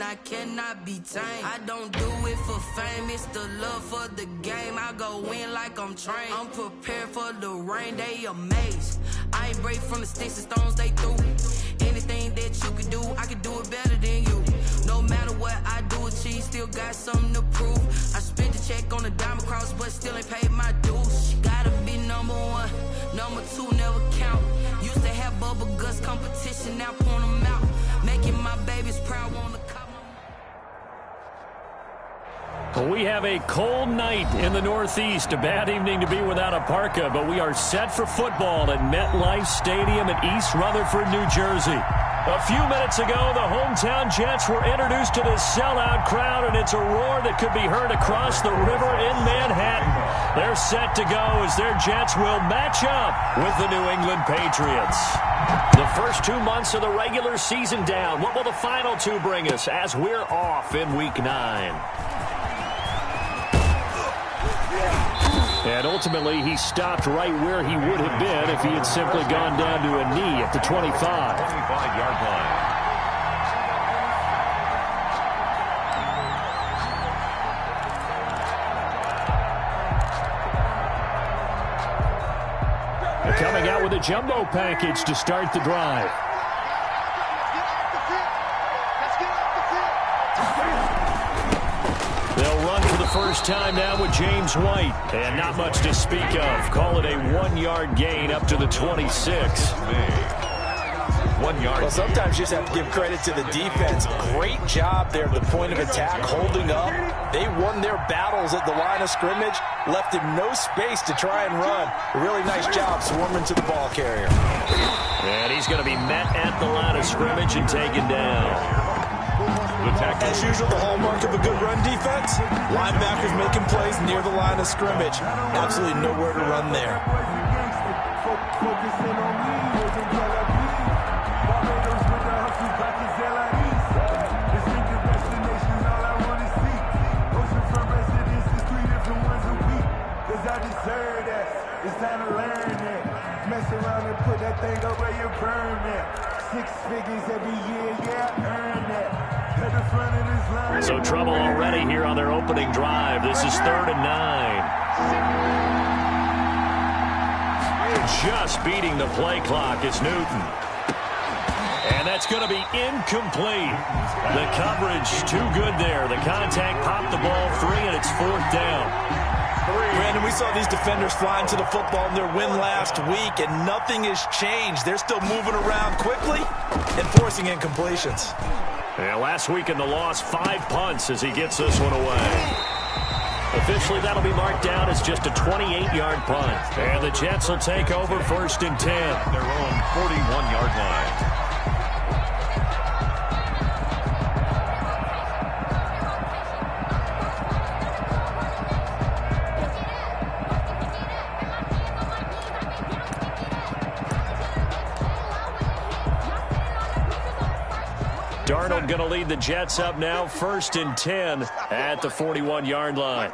and I cannot be tamed. I don't do it for fame, it's the love for the game. I go in like I'm trained. I'm prepared for the rain, they amazed. I ain't break from the sticks and stones they threw. Anything that you can do, I can do it better than you. No matter what I do, achieve, still got something to prove. I spent the check on the diamond cross, but still ain't paid my dues. Gotta be number one, number two never count. Used to have bubble guts competition, now point them out. Making my babies proud, wanna come. We have a cold night in the Northeast. A bad evening to be without a parka, but we are set for football at MetLife Stadium in East Rutherford, New Jersey. A few minutes ago, the hometown Jets were introduced to this sellout crowd, and it's a roar that could be heard across the river in Manhattan. They're set to go as their Jets will match up with the New England Patriots. The first 2 months of the regular season down. What will the final two bring us as we're off in Week 9? And ultimately, he stopped right where he would have been if he had simply gone down to a knee at the 25. 25-yard line. Coming out with a jumbo package to start the drive. They'll run for the first time now with James White. And not much to speak of. Call it a 1-yard gain up to the 26. 1 yard. Well, sometimes you just have to give credit to the defense. Great job there at the point of attack, holding up. They won their battles at the line of scrimmage, left him no space to try and run. A really nice job swarming to the ball carrier. And he's going to be met at the line of scrimmage and taken down. As usual, the hallmark of a good run defense, linebackers making plays near the line of scrimmage. Absolutely nowhere to run there. It's time to learn it. Mess around and put that thing up where you burn it. 6 figures every year, yeah, earn it. At the front of this line. So trouble already here on their opening drive. This is 3rd and 9. Just beating the play clock is Newton. And that's going to be incomplete. The coverage too good there. The contact popped the ball free, and it's 4th down. Brandon, we saw these defenders flying to the football in their win last week, and nothing has changed. They're still moving around quickly and forcing incompletions. Yeah, last week in the loss, 5 punts as he gets this one away. Officially, that'll be marked down as just a 28-yard punt. And the Jets will take over 1st and 10. Their own 41-yard line. Darnold going to lead the Jets up now, 1st and 10 at the 41-yard line.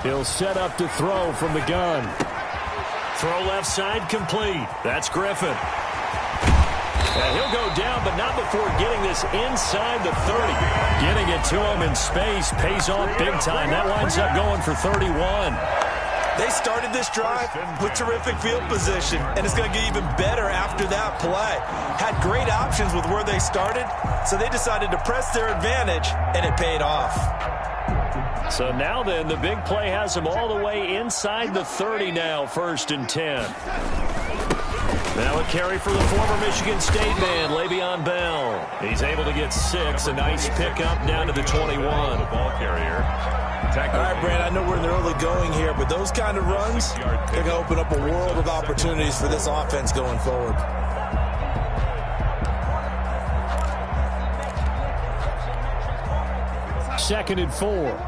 He'll set up to throw from the gun. Throw left side complete. That's Griffin. And he'll go down, but not before getting this inside the 30. Getting it to him in space pays off big time. That winds up going for 31. They started this drive with terrific field position, and it's going to get even better after that play. Had great options with where they started, so they decided to press their advantage, and it paid off. So now then, the big play has them all the way inside the 30 now, 1st and 10. Now a carry for the former Michigan State man, Le'Veon Bell. He's able to get 6, a nice pickup down to the 21. The ball carrier. All right, Brand, I know we're in the early going here, but those kind of runs, they're going to open up a world of opportunities for this offense going forward. Second and 4.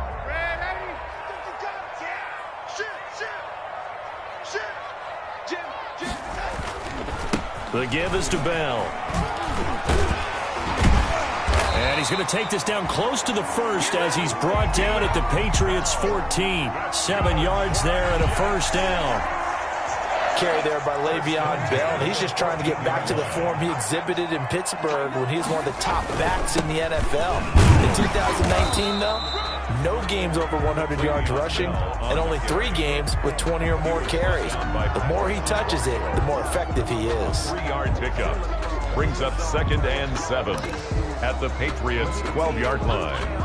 The give is to Bell. And he's going to take this down close to the 1st as he's brought down at the Patriots' 14. 7 yards there and a 1st down. carry there by Le'Veon Bell, and he's just trying to get back to the form he exhibited in Pittsburgh when he was one of the top backs in the NFL. In 2019, though, no games over 100 yards rushing, and only 3 games with 20 or more carries. The more he touches it, the more effective he is. 3-yard pickup brings up 2nd and 7 at the Patriots' 12-yard line.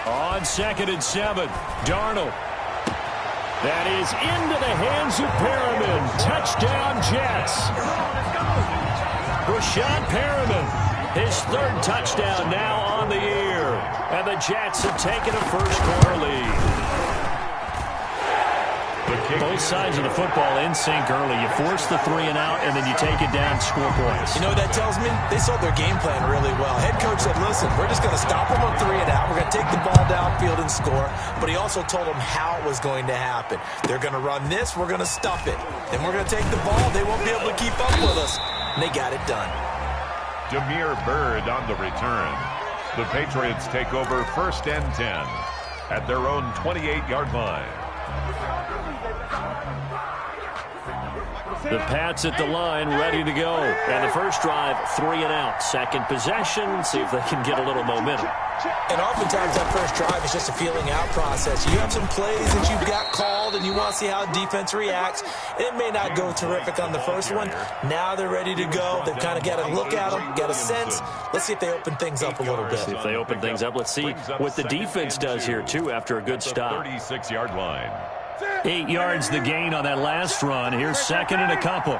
On 2nd and 7, Darnold. That is into the hands of Perriman. Touchdown, Jets. Rashad Perriman, his 3rd touchdown now on the year. And the Jets have taken a first-quarter lead. Both sides of the football in sync early. You force the 3 and out, and then you take it down, score points. You know what that tells me? They sold their game plan really well. Head coach said, listen, we're just going to stop them on 3 and out. We're going to take the ball downfield and score. But he also told them how it was going to happen. They're going to run this. We're going to stuff it. Then we're going to take the ball. They won't be able to keep up with us. And they got it done. Jameer Byrd on the return. The Patriots take over 1st and 10 at their own 28-yard line. The Pats at the line, ready to go. And the first drive, 3 and out. Second possession, see if they can get a little momentum. And oftentimes that first drive is just a feeling out process. You have some plays that you've got called, and you want to see how defense reacts. It may not go terrific on the first one. Now they're ready to go. They've kind of got to look at them, get a sense. Let's see if they open things up a little bit. See if they open things up. Let's see what the defense does here, too, after a good stop. 36-yard line. 8 yards the gain on that last run. Here's 2nd and a couple.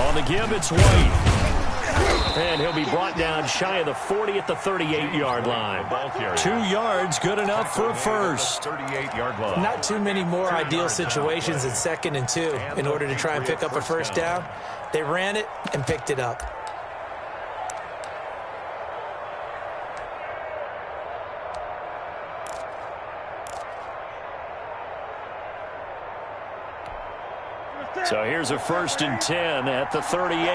On the give, it's White. And he'll be brought down shy of the 40 at the 38-yard line. 2 yards, good enough for a first. 38-yard line. Not too many more ideal situations in 2nd and 2 in order to try and pick up a first down. They ran it and picked it up. So here's a 1st and 10 at the 38.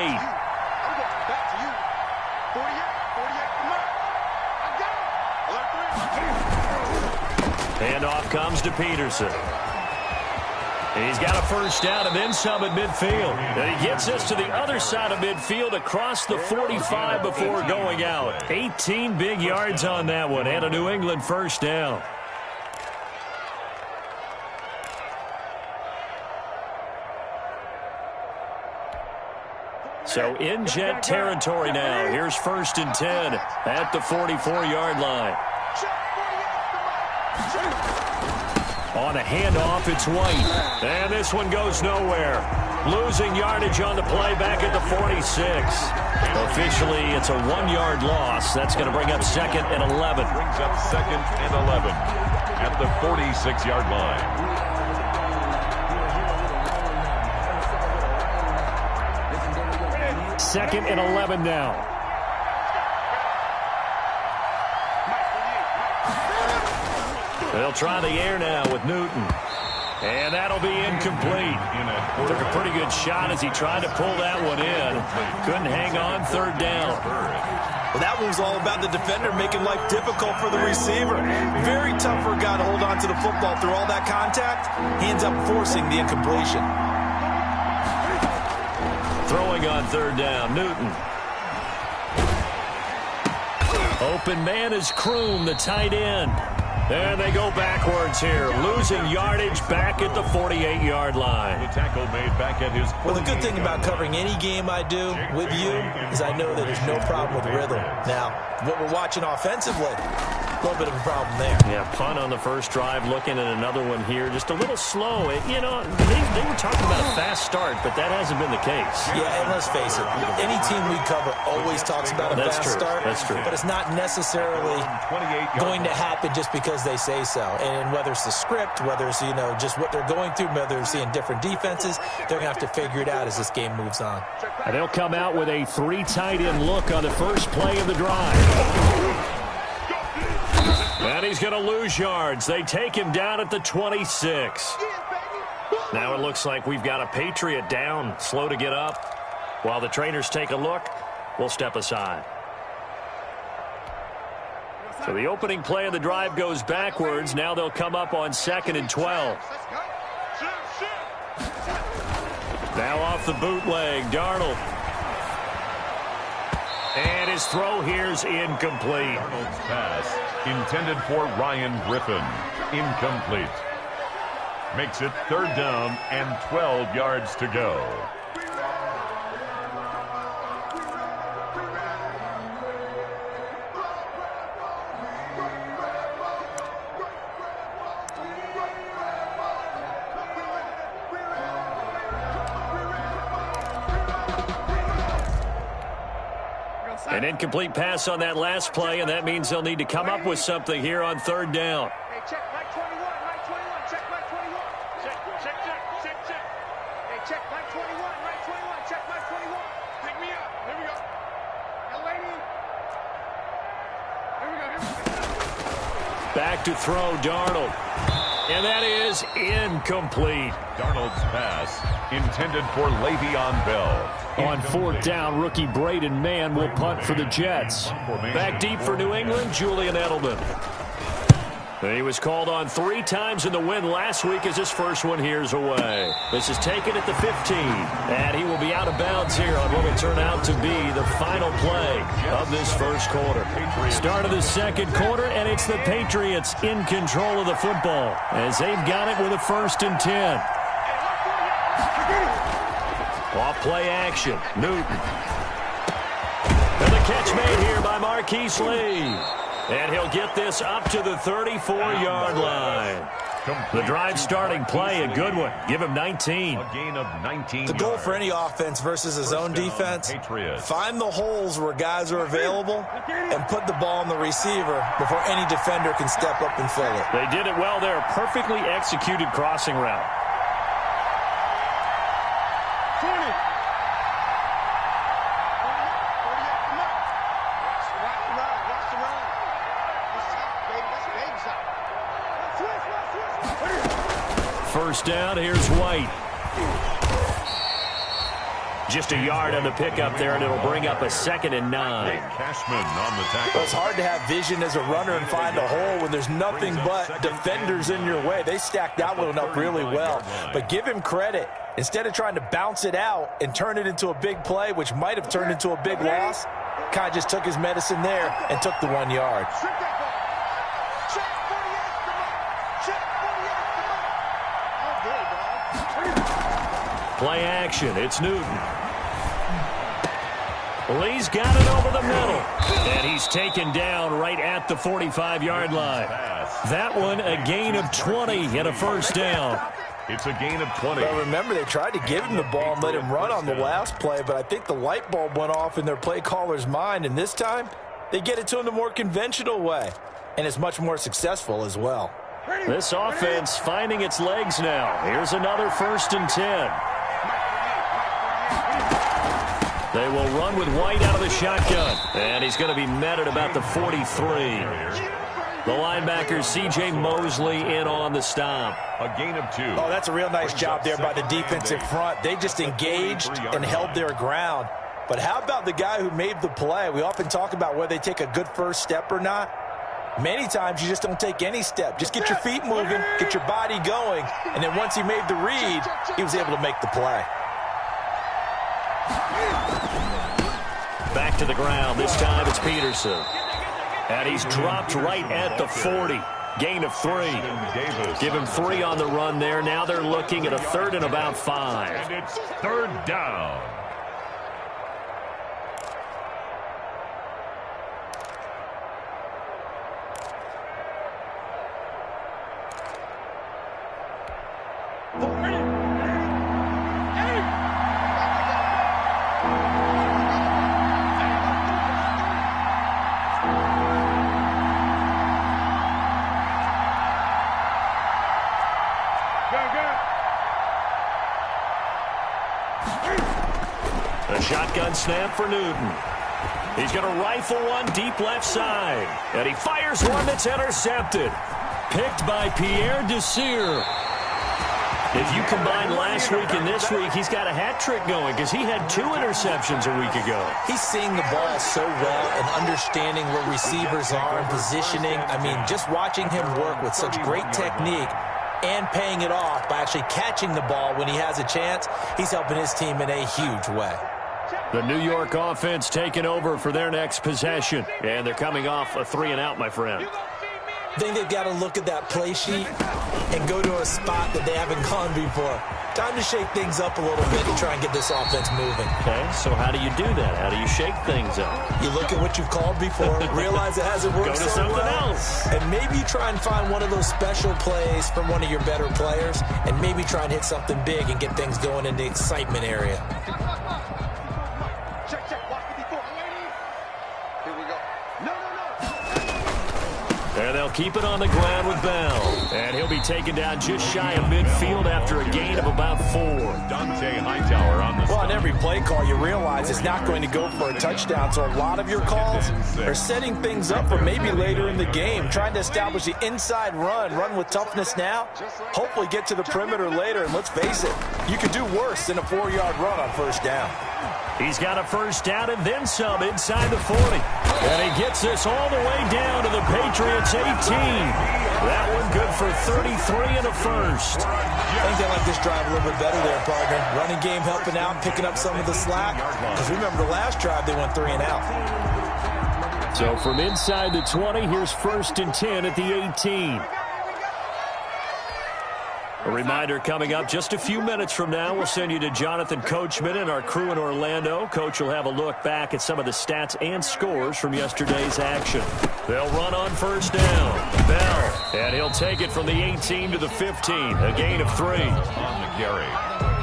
Handoff comes to Peterson. And he's got a first down and then some at midfield. And he gets us to the other side of midfield across the 45 before going out. 18 big yards on that one and a New England first down. So in Jet territory now. Here's 1st and 10 at the 44-yard line. On a handoff, it's White. And this one goes nowhere. Losing yardage on the play back at the 46. Officially, it's a 1-yard loss. That's going to bring up 2nd and 11. Brings up 2nd and 11 at the 46-yard line. 2nd and 11 now. They'll try the air now with Newton. And that'll be incomplete. Took a pretty good shot as he tried to pull that one in. Couldn't hang on, 3rd down. Well, that one was all about the defender making life difficult for the receiver. Very tough for a guy to hold on to the football through all that contact. He ends up forcing the incompletion. Throwing on 3rd down, Newton. Open man is Kroom, the tight end. And they go backwards here, losing yardage back at the 48-yard line. The tackle made back at his 48. Well, the good thing about covering any game I do with you is I know that there's no problem with rhythm. Now, what we're watching offensively, a little bit of a problem there. Yeah, punt on the first drive, looking at another one here. Just a little slow. You know, they were talking about a fast start, but that hasn't been the case. Yeah, and let's face it, any team we cover always talks about a fast start. That's true. But it's not necessarily going to happen just because they say so. And whether it's the script, whether it's, you know, just what they're going through, whether they're seeing different defenses, they're going to have to figure it out as this game moves on. And they'll come out with a 3 tight end look on the first play of the drive. And he's going to lose yards. They take him down at the 26. Now it looks like we've got a Patriot down, slow to get up. While the trainers take a look, we'll step aside. So the opening play of the drive goes backwards. Now they'll come up on 2nd and 12. Now off the bootleg, Darnold. And his throw here's incomplete. Darnold's pass intended for Ryan Griffin. Incomplete. Makes it 3rd down and 12 yards to go. An incomplete pass on that last play, and that means they'll need to come up with something here on 3rd down. Hey, check, Mike 21, Mike 21, check, Mike 21. Check. Hey, check, Mike 21, Mike 21, check, Mike 21. Pick me up. Here we go. Hey, lady. Here we go. Back to throw, Darnold. And that is incomplete. Darnold's pass intended for Le'Veon Bell. On 4th down, rookie Braden Mann will punt for the Jets. Back deep for New England, Julian Edelman. He was called on 3 times in the win last week as his first one here's away. This is taken at the 15, and he will be out of bounds here on what will turn out to be the final play of this first quarter. Start of the 2nd quarter, and it's the Patriots in control of the football as they've got it with a 1st and 10. Off play action, Newton. And the catch made here by Marquise Lee. And he'll get this up to the 34-yard line. The drive starting play, a good one. Give him 19. A gain of 19 The goal for any offense versus his own defense, find the holes where guys are available and put the ball on the receiver before any defender can step up and fill it. They did it well there. A perfectly executed crossing route. 20. First down, here's White. Just a yard on the pickup there, and it'll bring up a 2nd and 9. Cashman on the tackle. It's hard to have vision as a runner and find a hole when there's nothing but defenders in your way. They stacked that one up really well. But give him credit. Instead of trying to bounce it out and turn it into a big play, which might have turned into a big loss, kind of just took his medicine there and took the 1 yard. Play action. It's Newton. Lee's got it over the middle. And he's taken down right at the 45-yard line. That one a gain of 20 and a 1st down. It's a gain of 20. Well, remember, they tried to give him the ball and let him run on the last play, but I think the light bulb went off in their play caller's mind, and this time they get it to him the more conventional way, and it's much more successful as well. This offense finding its legs now. Here's another 1st and 10. They will run with White out of the shotgun. And he's going to be met at about the 43. The linebacker, C.J. Mosley, in on the stop. A gain of 2. Oh, that's a real nice job there by the defensive front. They just engaged and held their ground. But how about the guy who made the play? We often talk about whether they take a good first step or not. Many times you just don't take any step. Just get your feet moving, get your body going, and then once he made the read, he was able to make the play. Back to the ground. This time it's Peterson. And he's dropped right at the 40. Gain of 3. Give him 3 on the run there. Now they're looking at a 3rd and about 5. And it's 3rd down. A shotgun snap for Newton. He's going to rifle one deep left side. And he fires one that's intercepted. Picked by Pierre Desir. If you combine last week and this week, he's got a hat trick going because he had 2 interceptions a week ago. He's seeing the ball so well and understanding where receivers are and positioning. I mean, just watching him work with such great technique and paying it off by actually catching the ball when he has a chance, he's helping his team in a huge way. The New York offense taking over for their next possession. And they're coming off a 3-and-out, my friend. I think they've got to look at that play sheet and go to a spot that they haven't gone before. Time to shake things up a little bit to try and get this offense moving. Okay, so how do you do that? How do you shake things up? You look at what you've called before, realize it hasn't worked Go to so something well, else. and maybe you try and find one of those special plays from one of your better players, and maybe try and hit something big and get things going in the excitement area. Check, watch 54. Here we go. No. And they'll keep it on the ground with Bell. And he'll be taken down just shy of midfield after a gain of about 4. Dante Hightower on the Well, on every play call, you realize it's not going to go for a touchdown, so a lot of your calls are setting things up for maybe later in the game, trying to establish the inside run with toughness now, hopefully get to the perimeter later, and let's face it, you could do worse than a 4-yard run on first down. He's got a first down and then some inside the 40. And he gets this all the way down to the Patriots' 18. That one good for 33 and a first. I think they like this drive a little bit better there, partner. Running game helping out, picking up some of the slack. Because remember, the last drive they went 3-and-out. So from inside the 20, here's 1st and 10 at the 18. A reminder coming up just a few minutes from now, we'll send you to Jonathan Coachman and our crew in Orlando. Coach will have a look back at some of the stats and scores from yesterday's action. They'll run on first down. Bell, and he'll take it from the 18 to the 15, a gain of 3. on the carry.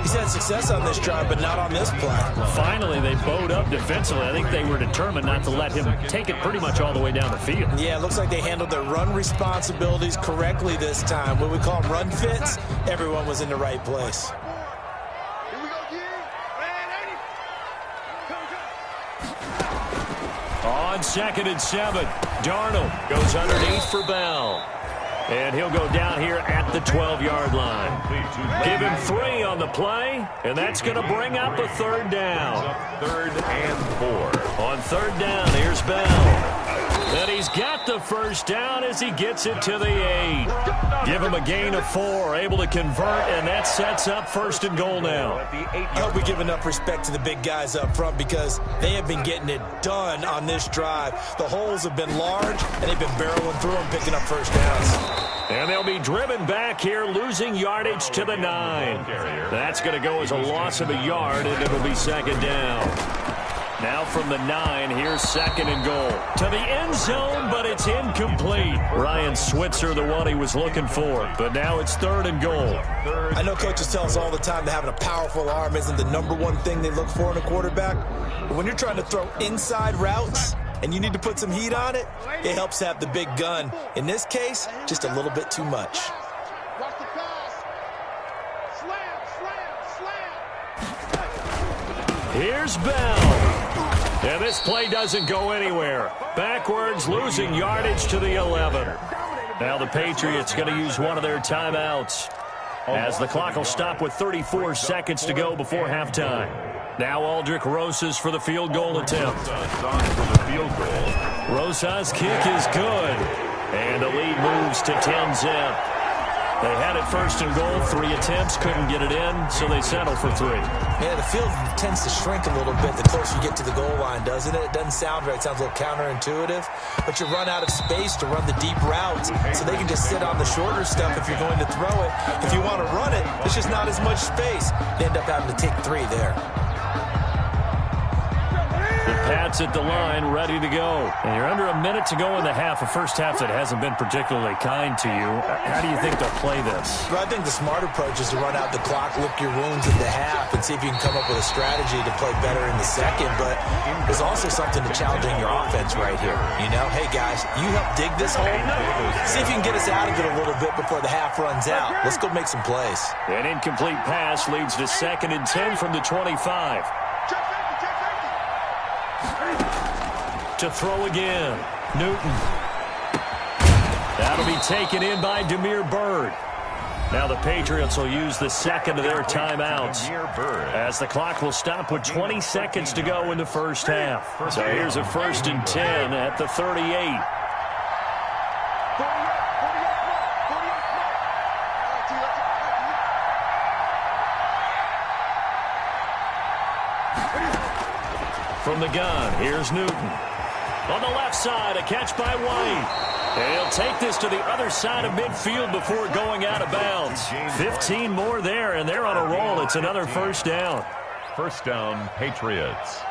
He's had success on this drive, but not on this play. Finally, they bowed up defensively. I think they were determined not to let him take it pretty much all the way down the field. Yeah, it looks like they handled their run responsibilities correctly this time. What we call run fits, everyone was in the right place. Here we go, On 2nd and 7, Darnold goes underneath for Bell. And he'll go down here at the 12-yard line. Give him 3 on the play, and that's going to bring up a 3rd down. 3rd and 4. On 3rd down, here's Bell. And he's got the first down as he gets it to the 8. Give him a gain of 4, able to convert, and that sets up 1st and goal now. I hope we give enough respect to the big guys up front because they have been getting it done on this drive. The holes have been large, and they've been barreling through them, picking up first downs. And they'll be driven back here, losing yardage to the 9. That's going to go as a loss of a yard, and it'll be 2nd down. Now from the 9, here's 2nd and goal. To the end zone, but it's incomplete. Ryan Switzer, the one he was looking for. But now it's 3rd and goal. I know coaches tell us all the time that having a powerful arm isn't the #1 thing they look for in a quarterback. But when you're trying to throw inside routes and you need to put some heat on it, it helps have the big gun. In this case, just a little bit too much. Watch the pass. Slam. Here's Bell. And this play doesn't go anywhere. Backwards, losing yardage to the 11. Now the Patriots going to use one of their timeouts as the clock will stop with 34 seconds to go before halftime. Now Aldrick Rosas for the field goal attempt. Rosas' kick is good. And the lead moves to 10-zip. They had it 1st and goal, 3 attempts, couldn't get it in, so they settle for 3. Yeah, the field tends to shrink a little bit the closer you get to the goal line, doesn't it? It doesn't sound right. It sounds a little counterintuitive. But you run out of space to run the deep routes, so they can just sit on the shorter stuff if you're going to throw it. If you want to run it, there's just not as much space. They end up having to take 3 there. The Pats at the line, ready to go. And you're under a minute to go in the half, a first half that hasn't been particularly kind to you. How do you think they'll play this? Well, I think the smart approach is to run out the clock, lick your wounds in the half, and see if you can come up with a strategy to play better in the second. But there's also something to challenging your offense right here. You know, hey, guys, you help dig this hole. See if you can get us out of it a little bit before the half runs out. Let's go make some plays. An incomplete pass leads to 2nd and 10 from the 25. To throw again. Newton. That'll be taken in by Demir Byrd. Now the Patriots will use the second of their timeouts as the clock will stop with 20 seconds to go in the first half. So here's a 1st and 10 at the 38. From the gun, here's Newton. On the left side, a catch by White. And he'll take this to the other side of midfield before going out of bounds. 15 more there, and they're on a roll. It's another first down. First down, Patriots.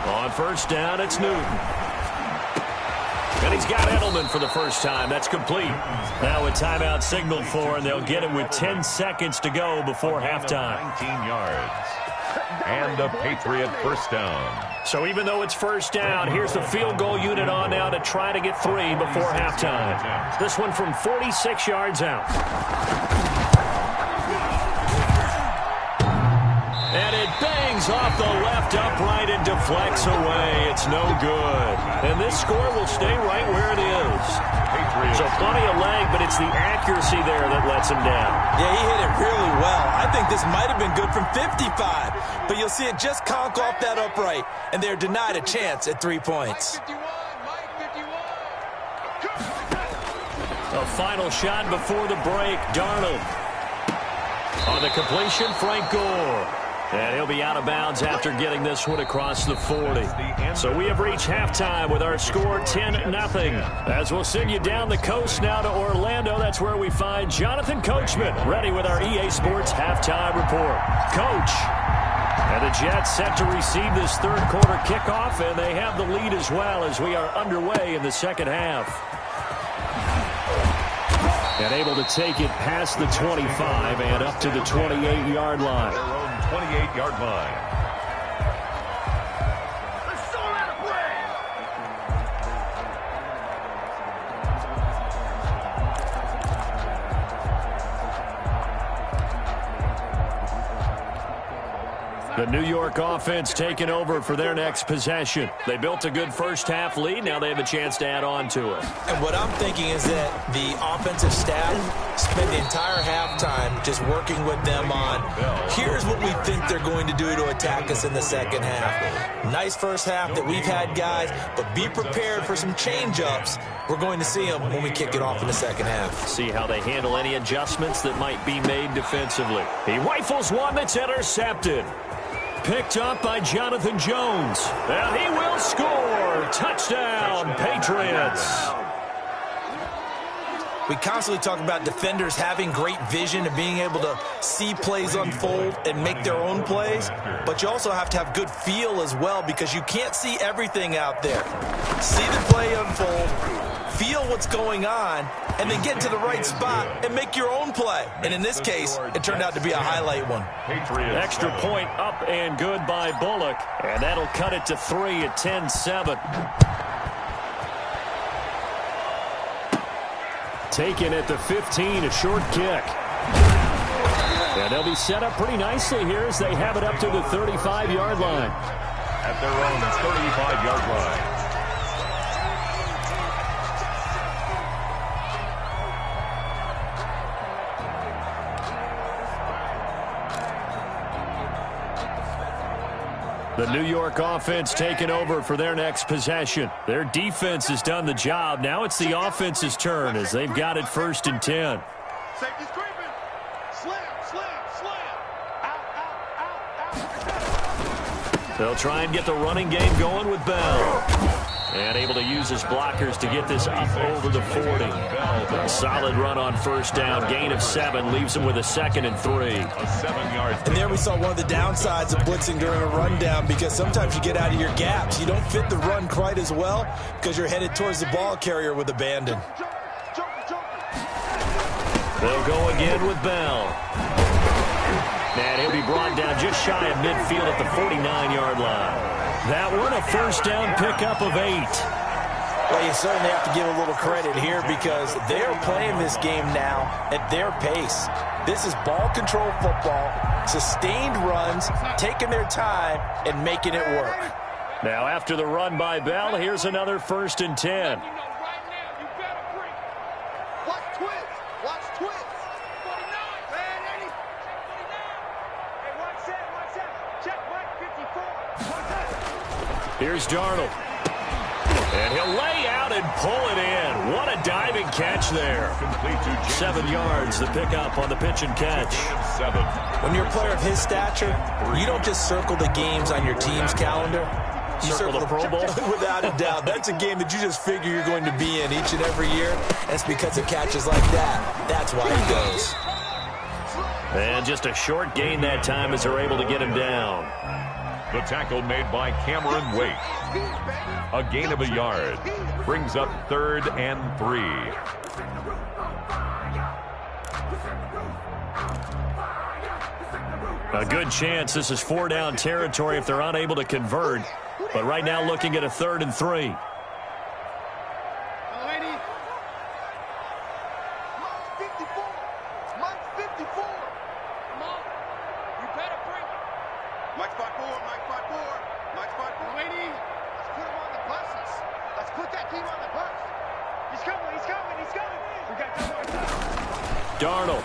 On first down, it's Newton. And he's got Edelman for the first time. That's complete. Now a timeout signaled for, and they'll get it with 10 seconds to go before halftime. 19 yards. And a Patriot first down. So even though it's first down, here's the field goal unit on now to try to get 3 before halftime. This one from 46 yards out. And it bangs off the left upright and deflects away. It's no good. And this score will stay right where it is. So plenty of leg, but it's the accuracy there that lets him down. Yeah, he hit it really well. I think this might have been good from 55. But you'll see it just conk off that upright, and they're denied a chance at 3 points. A final shot before the break. Darnold. On the completion, Frank Gore. And he'll be out of bounds after getting this one across the 40. So we have reached halftime with our score 10-0. As we'll send you down the coast now to Orlando, that's where we find Jonathan Coachman ready with our EA Sports halftime report. Coach. And the Jets set to receive this third quarter kickoff, and they have the lead as well as we are underway in the second half. And able to take it past the 25 and up to the 28-yard line. 28-yard line. The New York offense taking over for their next possession. They built a good first-half lead. Now they have a chance to add on to it. And what I'm thinking is that the offensive staff spent the entire halftime just working with them on, here's what we think they're going to do to attack us in the second half. Nice first half that we've had, guys, but be prepared for some change-ups. We're going to see them when we kick it off in the second half. See how they handle any adjustments that might be made defensively. He rifles one that's intercepted. Picked up by Jonathan Jones. And he will score. Touchdown, Patriots. We constantly talk about defenders having great vision and being able to see plays unfold and make their own plays, but you also have to have good feel as well because you can't see everything out there. See the play unfold, feel what's going on, and then get to the right spot and make your own play. And in this case, it turned out to be a highlight one. Extra point up and good by Bullock, and that'll cut it to 3 at 10-7. Taken at the 15, a short kick. And they'll be set up pretty nicely here as they have it up to the 35-yard line. At their own 35-yard line. The New York offense taking over for their next possession. Their defense has done the job. Now it's the offense's turn as they've got it 1st and 10. Safety's creeping. Slam. Out. They'll try and get the running game going with Bell. And able to use his blockers to get this up over the 40. A solid run on first down. Gain of 7 leaves him with a 2nd and 3. A 7-yard. And there we saw one of the downsides of blitzing during a rundown because sometimes you get out of your gaps. You don't fit the run quite as well because you're headed towards the ball carrier with abandon. They'll go again with Bell. And he'll be brought down just shy of midfield at the 49-yard line. That one, a first down pickup of 8. Well, you certainly have to give a little credit here because they're playing this game now at their pace. This is ball control football, sustained runs, taking their time, and making it work. Now, after the run by Bell, here's another 1st and 10. Here's Darnold. And he'll lay out and pull it in. What a diving catch there. 7 yards, the pickup on the pitch and catch. When you're a player of his stature, you don't just circle the games on your team's calendar. You circle the Pro Bowl? Without a doubt. That's a game that you just figure you're going to be in each and every year. That's because of catches like that. That's why he goes. And just a short gain that time as they're able to get him down. The tackle made by Cameron Wake. A gain of a yard. Brings up 3rd and 3. A good chance this is 4-down territory if they're unable to convert. But right now looking at a 3rd and 3. Darnold.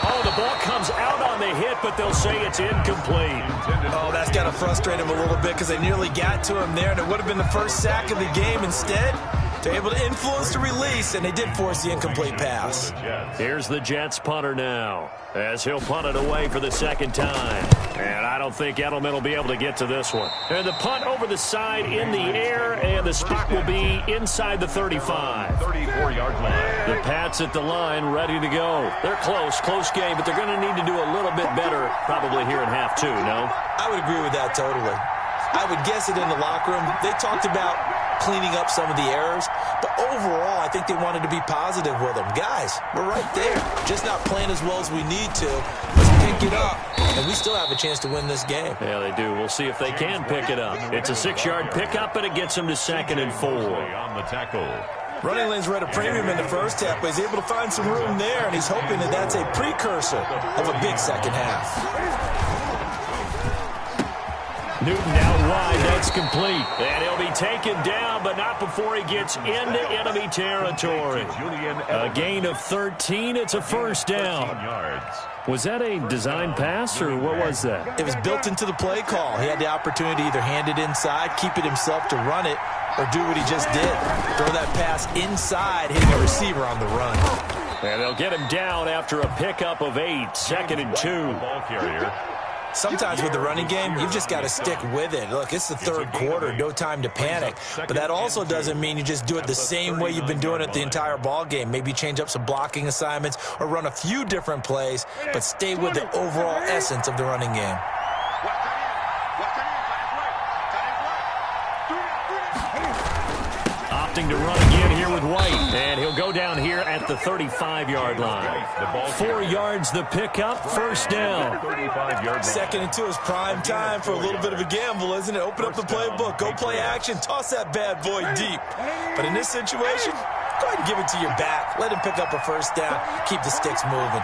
Oh, the ball comes out on the hit, but they'll say it's incomplete. Oh, that's got to frustrate him a little bit because they nearly got to him there, and it would have been the first sack of the game. Instead, they're able to influence the release, and they did force the incomplete pass. Here's the Jets punter now, as he'll punt it away for the 2nd time. And I don't think Edelman will be able to get to this one. And the punt over the side in the air, and the spot will be inside the 35. 34-yard line. The Pats at the line, ready to go. They're close game, but they're going to need to do a little bit better probably here in half 2, no? I would agree with that totally. I would guess it in the locker room. They talked about cleaning up some of the errors, but overall, I think they wanted to be positive with them. Guys, we're right there. Just not playing as well as we need to. Let's pick it up, and we still have a chance to win this game. Yeah, they do. We'll see if they can pick it up. It's a 6-yard pickup, and it gets them to 2nd and 4. On the tackle. Running lanes were at a premium in the first half, but he's able to find some room there, and he's hoping that that's a precursor of a big second half. Newton out wide, that's complete. And he'll be taken down, but not before he gets into enemy territory. A gain of 13, it's a 1st down. Was that a design pass, or what was that? It was built into the play call. He had the opportunity to either hand it inside, keep it himself to run it, or do what he just did. Throw that pass inside, hitting a receiver on the run. And they'll get him down after a pickup of 8, 2nd and 2. Ball carrier. Sometimes with the running game, you've just got to stick with it. Look, it's the 3rd quarter, no time to panic. But that also doesn't mean you just do it the same way you've been doing it the entire ball game. Maybe change up some blocking assignments or run a few different plays, but stay with the overall essence of the running game. Opting to run again here with White. And he'll go down here at the 35-yard line. 4 yards the pickup, 1st down. 2nd and 2 is prime time for a little bit of a gamble, isn't it? Open up the playbook, go play action, toss that bad boy deep. But in this situation, go ahead and give it to your back. Let him pick up a 1st down, keep the sticks moving.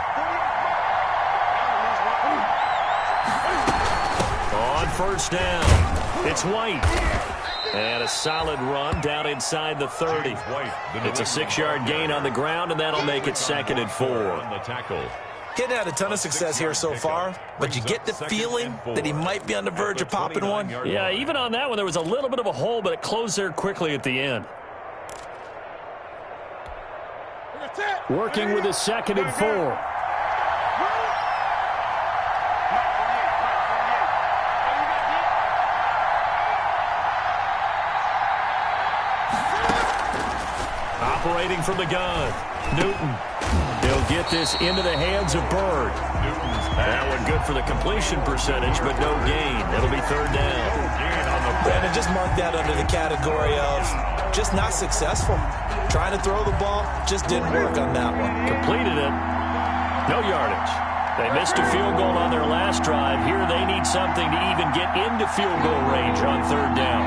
On 1st down, it's White. And a solid run down inside the 30. It's a 6-yard gain on the ground, and that'll make it 2nd and 4. Getting had a ton of success here so far, but you get the feeling that he might be on the verge of popping one. Yeah, even on that one, there was a little bit of a hole, but it closed there quickly at the end. Working with a 2nd and 4. Operating from the gun, Newton. He'll get this into the hands of Bird. That one good for the completion percentage, but no gain. It'll be 3rd down. Brandon, just mark that under the category of just not successful. Trying to throw the ball, just didn't work on that one. Completed it. No yardage. They missed a field goal on their last drive. Here they need something to even get into field goal range on third down.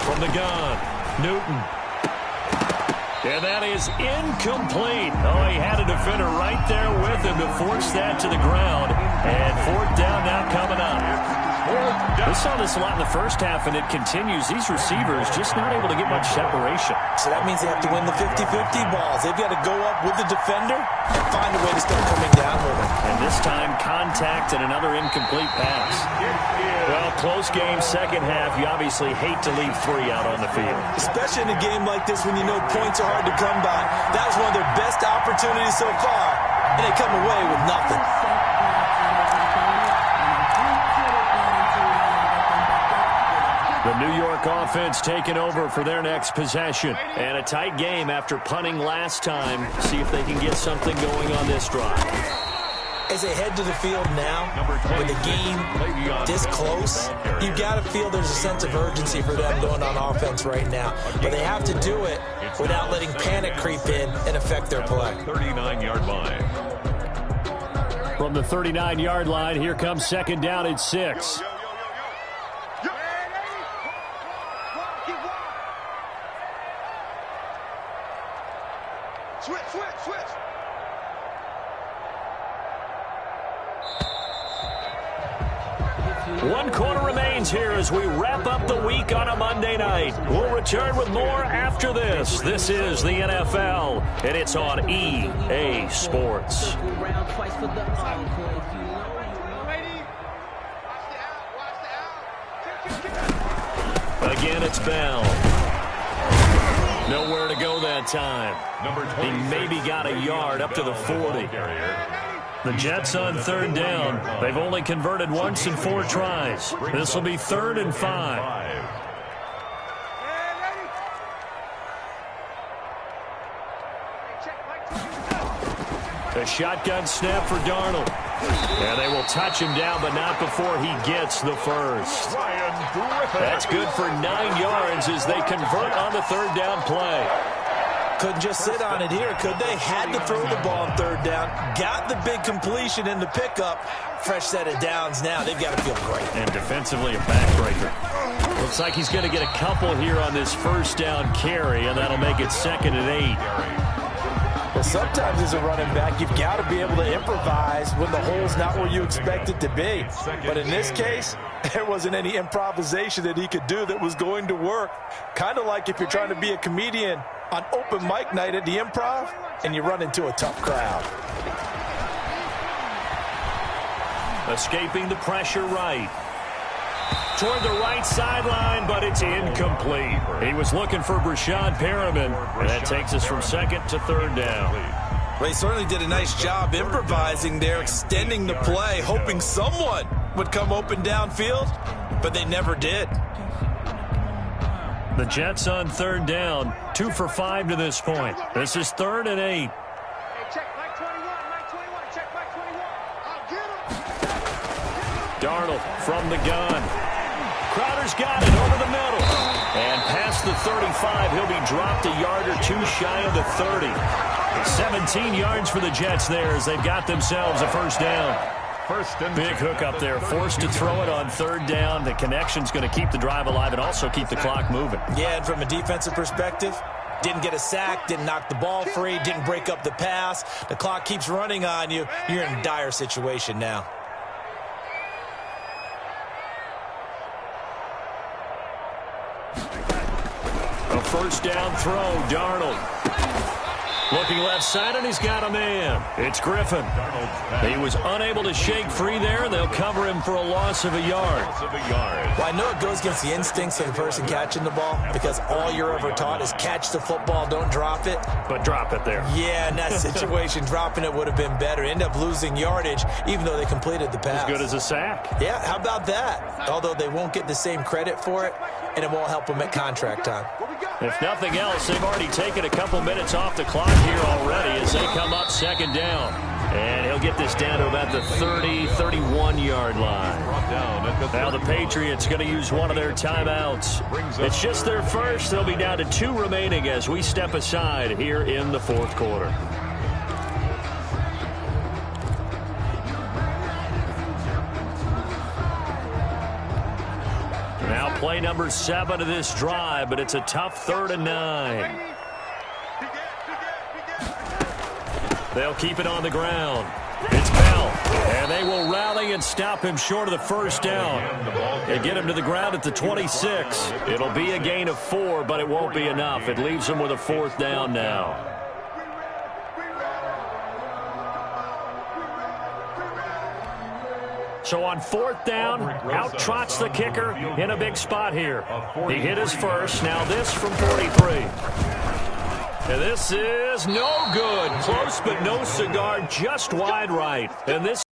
From the gun, Newton. And that is incomplete. Oh, he had a defender right there with him to force that to the ground. And fourth down now coming up. We saw this a lot in the first half, and it continues. These receivers just not able to get much separation. So that means they have to win the 50-50 balls. They've got to go up with the defender and find a way to start coming down with him. And this time, contact and another incomplete pass. Well, close game, second half. You obviously hate to leave 3 out on the field. Especially in a game like this when you know points are hard to come by. That was one of their best opportunities so far, and they come away with nothing. The New York offense taking over for their next possession. And a tight game after punting last time. See if they can get something going on this drive. As they head to the field now, with the game this close, you've got to feel there's a sense of urgency for them going on offense right now. But they have to do it without letting panic creep in and affect their play. 39-yard line. From the 39-yard line, here comes second down at 6. Switch. One quarter remains here as we wrap up the week on a Monday night. We'll return with more after this. This is the NFL, and it's on EA Sports. Again, it's Bell. Nowhere to go that time. He maybe got a yard up to the 40. The Jets on third down. They've only converted once in 4 tries. This will be 3rd and 5. A shotgun snap for Darnold. And they will touch him down, but not before he gets the first. That's good for 9 yards as they convert on the third down play. Couldn't just sit on it here, could they? Had to throw the ball on third down. Got the big completion in the pickup. Fresh set of downs now. They've got to feel great. And defensively, a backbreaker. Looks like he's going to get a couple here on this first down carry, and that'll make it 2nd and 8. Well, sometimes as a running back, you've got to be able to improvise when the hole's not where you expect it to be. But in this case, there wasn't any improvisation that he could do that was going to work. Kind of like if you're trying to be a comedian on open mic night at the Improv and you run into a tough crowd. Escaping the pressure right. Toward the right sideline, but it's incomplete. He was looking for Brashad Perriman, and that takes us from 2nd to 3rd down. Well, he certainly did a nice job improvising there, extending the play, hoping someone would come open downfield, but they never did. The Jets on third down, 2 for 5 to this point. This is 3rd and 8. Check Mike 21, check Mike 21. I'll get him. Darnold from the gun. Crowder's got it over the middle. And past the 35, he'll be dropped a yard or 2 shy of the 30. 17 yards for the Jets there as they've got themselves a first down. Big hook up there, forced to throw it on third down. The connection's going to keep the drive alive and also keep the clock moving. Yeah, and from a defensive perspective, didn't get a sack, didn't knock the ball free, didn't break up the pass. The clock keeps running on you. You're in a dire situation now. A first down throw, Darnold. Looking left side, and he's got a man. It's Griffin. He was unable to shake free there, and they'll cover him for a loss of a yard. Well, I know it goes against the instincts of the person catching the ball because all you're ever taught is catch the football, don't drop it. But drop it there. Yeah, in that situation, dropping it would have been better. End up losing yardage, even though they completed the pass. As good as a sack. Yeah, how about that? Although they won't get the same credit for it, and it won't help them at contract time. If nothing else, they've already taken a couple minutes off the clock here already as they come up second down. And he'll get this down to about the 30, 31-yard line. Now the Patriots going to use one of their timeouts. It's just their first. They'll be down to 2 remaining as we step aside here in the fourth quarter. Play number 7 of this drive, but it's a tough 3rd and 9. They'll keep it on the ground. It's Bell, and they will rally and stop him short of the first down. They get him to the ground at the 26. It'll be a gain of 4, but it won't be enough. It leaves them with a 4th down now. So on 4th down, out trots the kicker in a big spot here. He hit his first. Now this from 43. And this is no good. Close but no cigar, just wide right. And this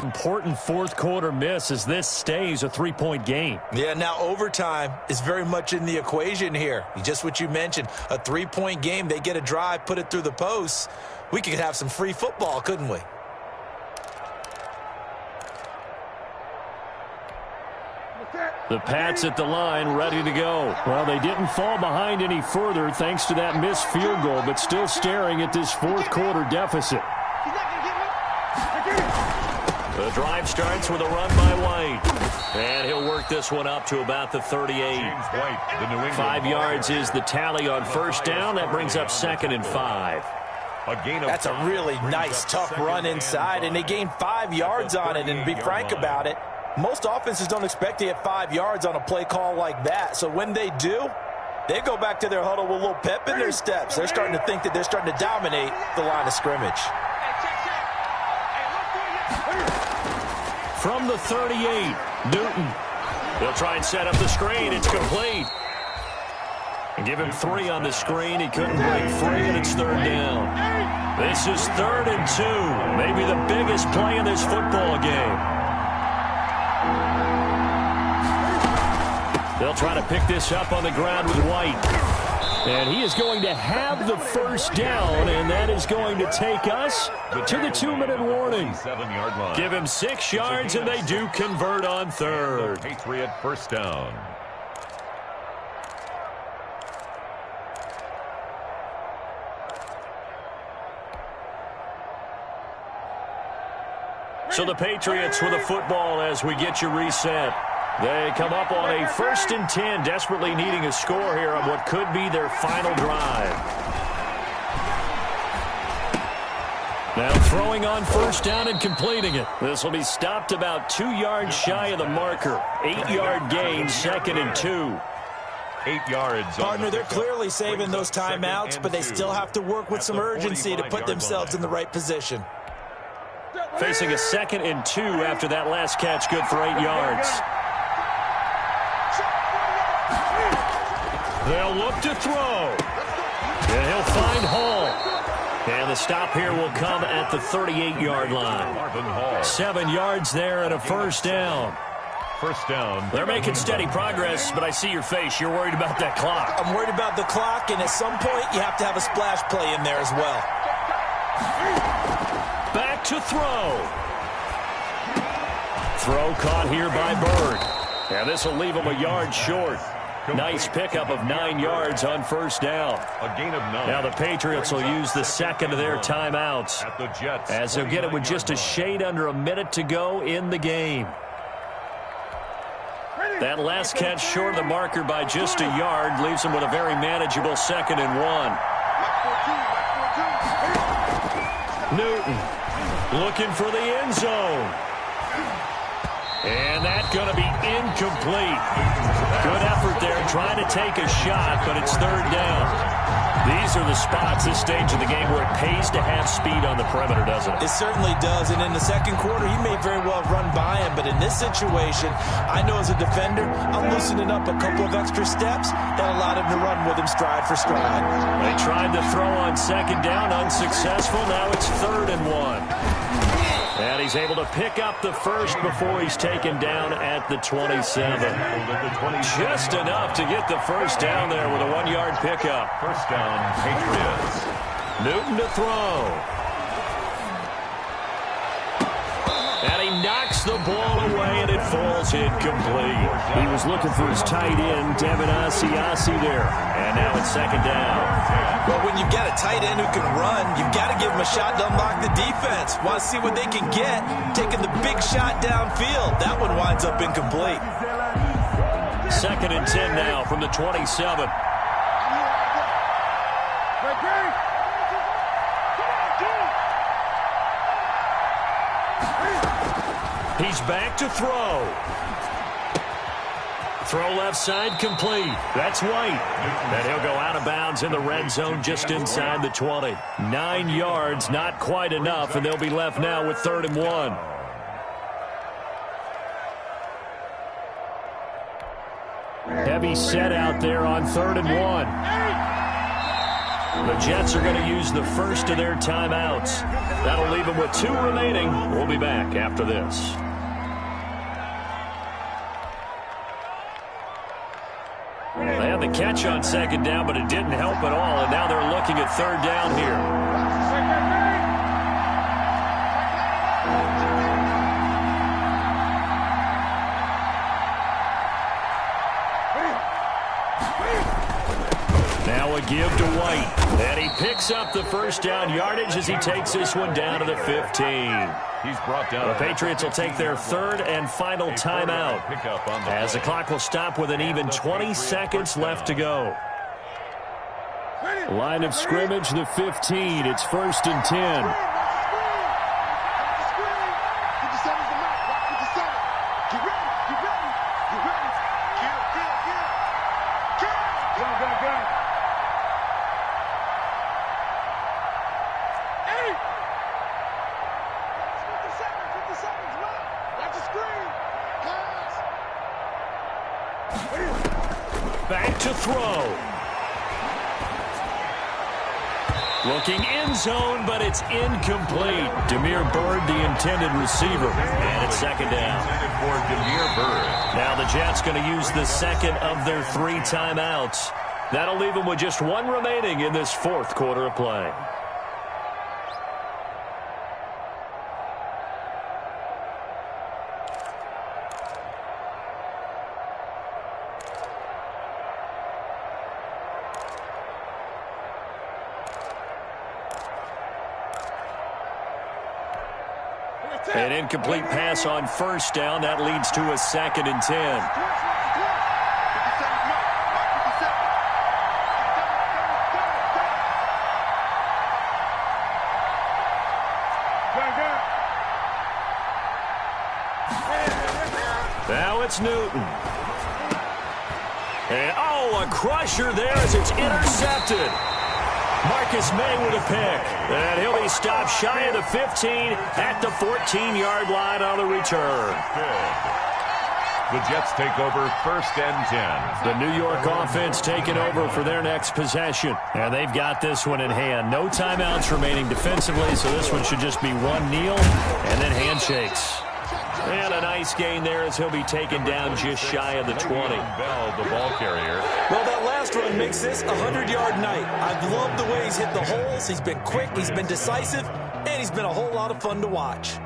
important 4th quarter miss as this stays a 3-point game. Yeah, now overtime is very much in the equation here. Just what you mentioned, a 3-point game. They get a drive, put it through the posts. We could have some free football, couldn't we? The Pats at the line, ready to go. Well, they didn't fall behind any further thanks to that missed field goal, but still staring at this 4th quarter deficit. The drive starts with a run by White. And he'll work this one up to about the 38. 5 yards is the tally on first down. That brings up 2nd and 5. That's a really nice, tough run inside, and they gained 5 yards on it. And to be frank about it, most offenses don't expect to get 5 yards on a play call like that. So when they do, they go back to their huddle with a little pep in their steps. They're starting to think that they're starting to dominate the line of scrimmage. From the 38, Newton. They'll try and set up the screen. It's complete. And give him 3 on the screen. He couldn't break free, and it's 3rd down. This is 3rd and 2. Maybe the biggest play in this football game. They'll try to pick this up on the ground with White. And he is going to have the first down, and that is going to take us to the 2-minute warning. Give him 6 yards, and they do convert on 3rd. Patriot first down. So the Patriots with a football as we get you reset. They come up on a 1st and 10, desperately needing a score here on what could be their final drive. Now throwing on first down and completing it. This will be stopped about 2 yards shy of the marker. 8-yard gain, 2nd and 2. 8 yards. Partner, they're clearly saving those timeouts, but they still have to work with some urgency to put themselves in the right position. Facing a 2nd and 2 after that last catch, good for 8 yards. They'll look to throw. And he'll find Hall. And the stop here will come at the 38-yard line. 7 yards there and a first down. First down. They're making steady progress, but I see your face. You're worried about that clock. I'm worried about the clock, and at some point you have to have a splash play in there as well. Back to throw. Throw caught here by Bird. And this will leave him a yard short. Nice pickup of 9 yards on first down. A gain of 9. Now the Patriots will use the second of their timeouts as they'll get it with just a shade under a minute to go in the game. That last catch short of the marker by just a yard leaves them with a very manageable 2nd and 1. Newton looking for the end zone. And that's going to be incomplete. Good effort there trying to take a shot, but it's 3rd down. These are the spots, this stage of the game, where it pays to have speed on the perimeter, doesn't it? It certainly does, and in the second quarter, he may very well run by him, but in this situation, I know as a defender, I'm loosening up a couple of extra steps that allowed him to run with him stride for stride. They tried to throw on 2nd down, unsuccessful. Now it's 3rd and 1. And he's able to pick up the first before he's taken down at the 27. Just enough to get the first down there with a 1-yard pickup. First down, Patriots. Newton to throw. And he knocks the ball away, and it falls incomplete. He was looking for his tight end, Devin Asiasi there. And now it's 2nd down. Well, when you've got a tight end who can run, you've got to give him a shot to unlock the defense. Want to see what they can get, taking the big shot downfield. That one winds up incomplete. 2nd and 10 now from the 27. He's back to throw. Throw left side complete. That's White. And he'll go out of bounds in the red zone just inside the 20. 9 yards, not quite enough, and they'll be left now with 3rd and 1. Heavy set out there on 3rd and 1. The Jets are going to use the first of their timeouts. That'll leave them with 2 remaining. We'll be back after this. They had the catch on 2nd down, but it didn't help at all, and now they're looking at 3rd down here. Now a give to White. And he picks up the 1st down yardage as he takes this one down to the 15. He's brought down. The Patriots will take their 3rd and final timeout as the clock will stop with an even 20 seconds left to go. Line of scrimmage, the 15. It's 1st and 10. Back to throw. Looking end zone, but it's incomplete. Damiere Byrd, the intended receiver. And it's 2nd down. For Damiere Byrd. Now the Jets going to use the 2nd of their 3 timeouts. That'll leave them with just 1 remaining in this 4th quarter of play. An incomplete pass on 1st down. That leads to a 2nd and 10. Now it's Newton. And, a crusher there as it's intercepted. Marcus May with a pick. And he'll be stopped shy of the 15 at the 14-yard line on the return. The Jets take over 1st and 10. The New York offense taking over for their next possession. And they've got this one in hand. No timeouts remaining defensively, so this one should just be 1 kneel and then handshakes. And a nice gain there as he'll be taken down just shy of the 20. Bell, the ball carrier. Well, that last run makes this a 100-yard night. I've loved the way he's hit the holes. He's been quick, he's been decisive, and he's been a whole lot of fun to watch.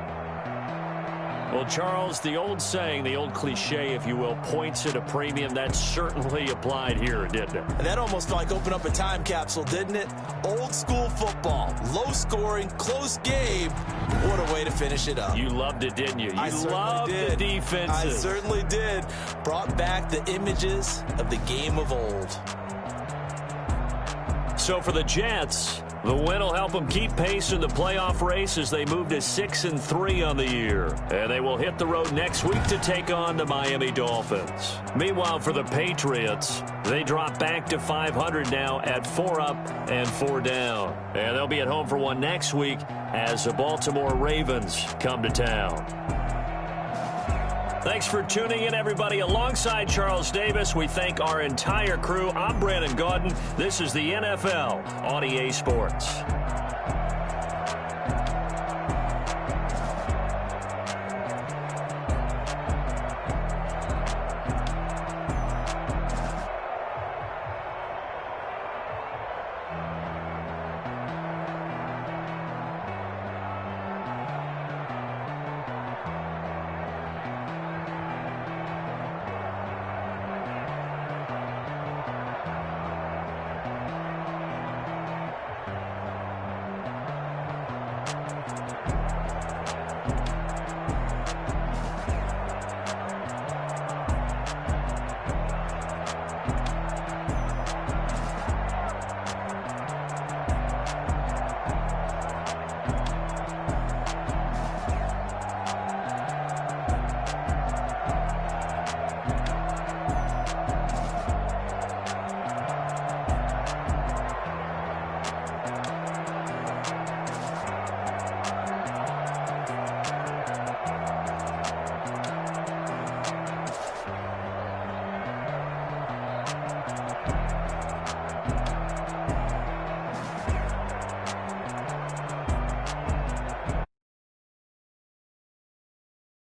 Well, Charles, the old saying, the old cliche, if you will, points at a premium, that certainly applied here, didn't it? That almost felt like opened up a time capsule, didn't it? Old school football, low scoring, close game. What a way to finish it up. You loved it, didn't you? I loved the defenses. I certainly did. Brought back the images of the game of old. So for the Jets, the win will help them keep pace in the playoff race as they move to 6-3 on the year. And they will hit the road next week to take on the Miami Dolphins. Meanwhile, for the Patriots, they drop back to 500 now at 4 up and 4 down. And they'll be at home for one next week as the Baltimore Ravens come to town. Thanks for tuning in, everybody. Alongside Charles Davis, we thank our entire crew. I'm Brandon Gaudin. This is the NFL on EA Sports.